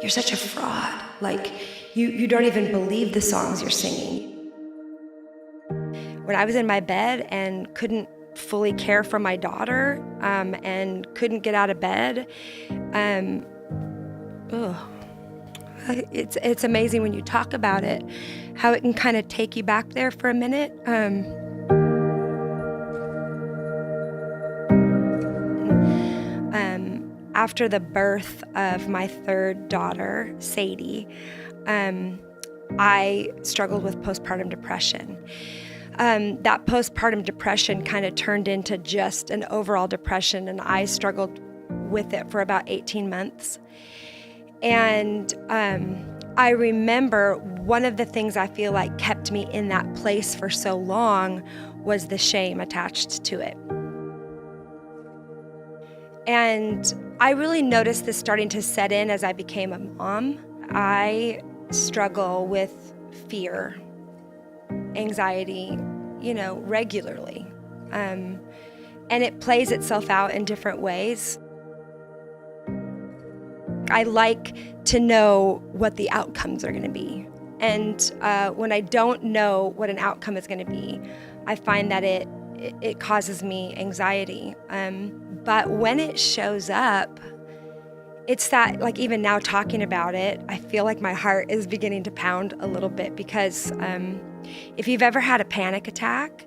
you're such a fraud. Like, you don't even believe the songs you're singing. When I was in my bed and couldn't fully care for my daughter, and couldn't get out of bed, it's amazing when you talk about it, how it can kind of take you back there for a minute. After the birth of my third daughter, Sadie, I struggled with postpartum depression. That postpartum depression kind of turned into just an overall depression, and I struggled with it for about 18 months. And I remember one of the things I feel like kept me in that place for so long was the shame attached to it. And I really noticed this starting to set in as I became a mom. I struggle with fear, anxiety, regularly. And it plays itself out in different ways. I like to know what the outcomes are going to be. And when I don't know what an outcome is going to be, I find that it causes me anxiety. But when it shows up, it's that, like, even now talking about it, I feel like my heart is beginning to pound a little bit because if you've ever had a panic attack,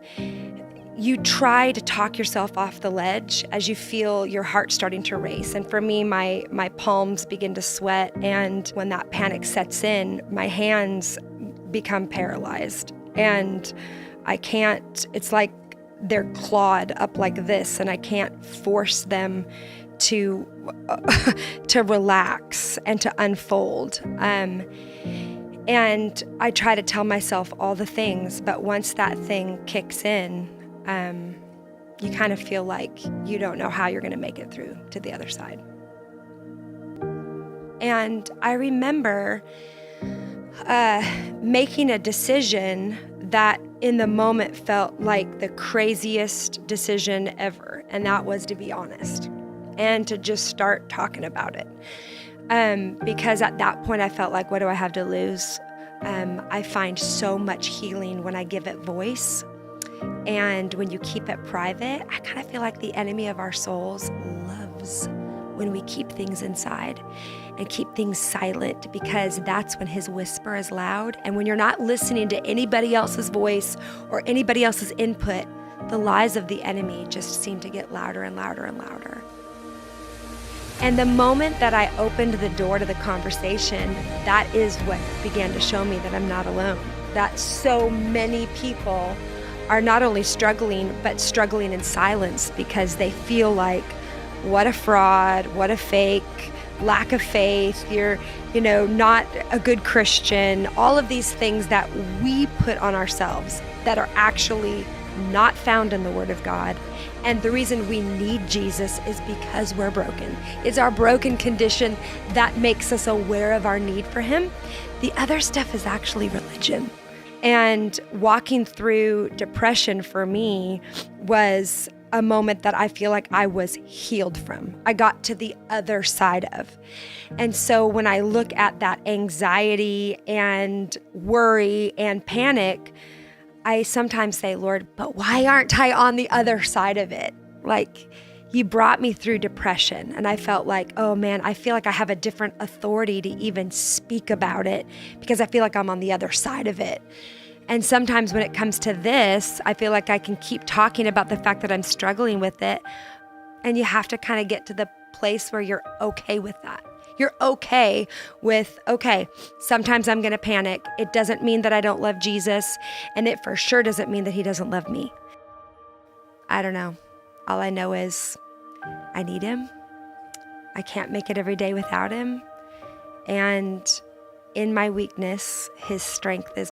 you try to talk yourself off the ledge as you feel your heart starting to race. And for me, my palms begin to sweat. And when that panic sets in, my hands become paralyzed. And I can't, it's like they're clawed up like this, and I can't force them to relax and to unfold. And I try to tell myself all the things, but once that thing kicks in, you kind of feel like you don't know how you're going to make it through to the other side. And I remember making a decision that in the moment felt like the craziest decision ever, and that was to be honest and to just start talking about it. Because at that point I felt like, what do I have to lose? I find so much healing when I give it voice. And when you keep it private, I kind of feel like the enemy of our souls loves when we keep things inside and keep things silent, because that's when his whisper is loud. And when you're not listening to anybody else's voice or anybody else's input, the lies of the enemy just seem to get louder and louder and louder. And the moment that I opened the door to the conversation, that is what began to show me that I'm not alone, that so many people are not only struggling, but struggling in silence because they feel like, what a fraud, what a fake, lack of faith, you're, not a good Christian, all of these things that we put on ourselves that are actually not found in the Word of God. And the reason we need Jesus is because we're broken. It's our broken condition that makes us aware of our need for Him. The other stuff is actually religion. And walking through depression for me was a moment that I feel like I was healed from. I got to the other side of. And so when I look at that anxiety and worry and panic, I sometimes say, Lord, but why aren't I on the other side of it? Like, you brought me through depression, and I felt like, oh man, I feel like I have a different authority to even speak about it because I feel like I'm on the other side of it. And sometimes when it comes to this, I feel like I can keep talking about the fact that I'm struggling with it, and you have to kind of get to the place where you're okay with that. You're okay with, okay, sometimes I'm going to panic. It doesn't mean that I don't love Jesus, and it for sure doesn't mean that He doesn't love me. I don't know. All I know is I need Him. I can't make it every day without Him. And in my weakness, His strength is